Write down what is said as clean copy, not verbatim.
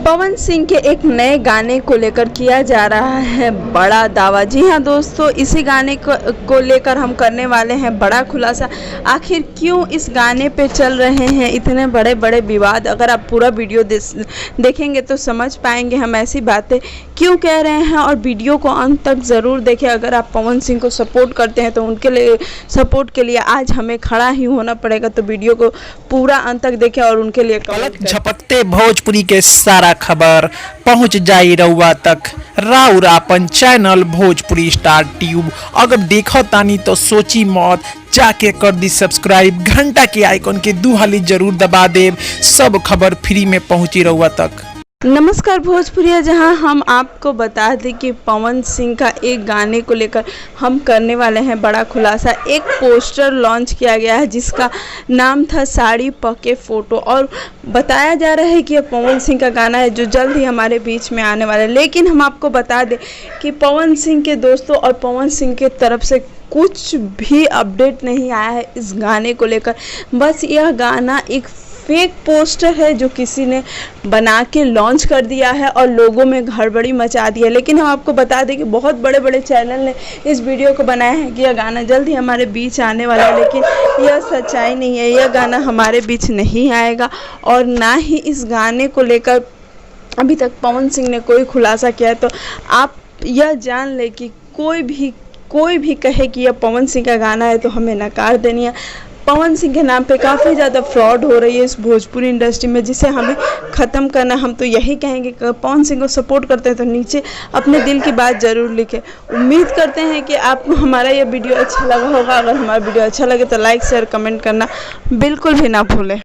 पवन सिंह के एक नए गाने को लेकर किया जा रहा है बड़ा दावा। जी हाँ दोस्तों, इसी गाने को लेकर हम करने वाले हैं बड़ा खुलासा। आखिर क्यों इस गाने पे चल रहे हैं इतने बड़े बड़े विवाद? अगर आप पूरा वीडियो देखेंगे तो समझ पाएंगे हम ऐसी बातें क्यों कह रहे हैं, और वीडियो को अंत तक ज़रूर देखें। अगर आप पवन सिंह को सपोर्ट करते हैं तो उनके लिए सपोर्ट के लिए आज हमें खड़ा ही होना पड़ेगा। तो वीडियो को पूरा अंत तक देखें और उनके लिए पलक झपकते भोजपुरी के सारा खबर पहुंच जाई रउआ तक। राउर आपन चैनल भोजपुरी स्टार ट्यूब अगर देखो तानी तो सोची मौत, जाके कर दी सब्सक्राइब, घंटा के आइकन के दू हाली जरूर दबा देव। सब खबर फ्री में पहुंची रउआ तक। नमस्कार भोजपुरिया, जहां हम आपको बता दें कि पवन सिंह का एक गाने को लेकर हम करने वाले हैं बड़ा खुलासा। एक पोस्टर लॉन्च किया गया है जिसका नाम था साड़ी पके फोटो, और बताया जा रहा है कि यह पवन सिंह का गाना है जो जल्द ही हमारे बीच में आने वाला है। लेकिन हम आपको बता दें कि पवन सिंह के दोस्तों और पवन सिंह के तरफ से कुछ भी अपडेट नहीं आया है इस गाने को लेकर। बस यह गाना एक फेक पोस्टर है जो किसी ने बना के लॉन्च कर दिया है और लोगों में गड़बड़ी मचा दी है। लेकिन हम आपको बता दें कि बहुत बड़े बड़े चैनल ने इस वीडियो को बनाया है कि यह गाना जल्द ही हमारे बीच आने वाला है, लेकिन यह सच्चाई नहीं है। यह गाना हमारे बीच नहीं आएगा और ना ही इस गाने को लेकर अभी तक पवन सिंह ने कोई खुलासा किया है। तो आप यह जान लें कि कोई भी कहे कि यह पवन सिंह का गाना है तो हमें नकार देनी है। पवन सिंह के नाम पे काफ़ी ज़्यादा फ्रॉड हो रही है इस भोजपुरी इंडस्ट्री में, जिसे हमें ख़त्म करना। हम तो यही कहेंगे कि पवन सिंह को सपोर्ट करते हैं तो नीचे अपने दिल की बात ज़रूर लिखें। उम्मीद करते हैं कि आपको हमारा ये वीडियो अच्छा लगा होगा। अगर हमारा वीडियो अच्छा लगे तो लाइक शेयर कमेंट करना बिल्कुल भी ना भूलें।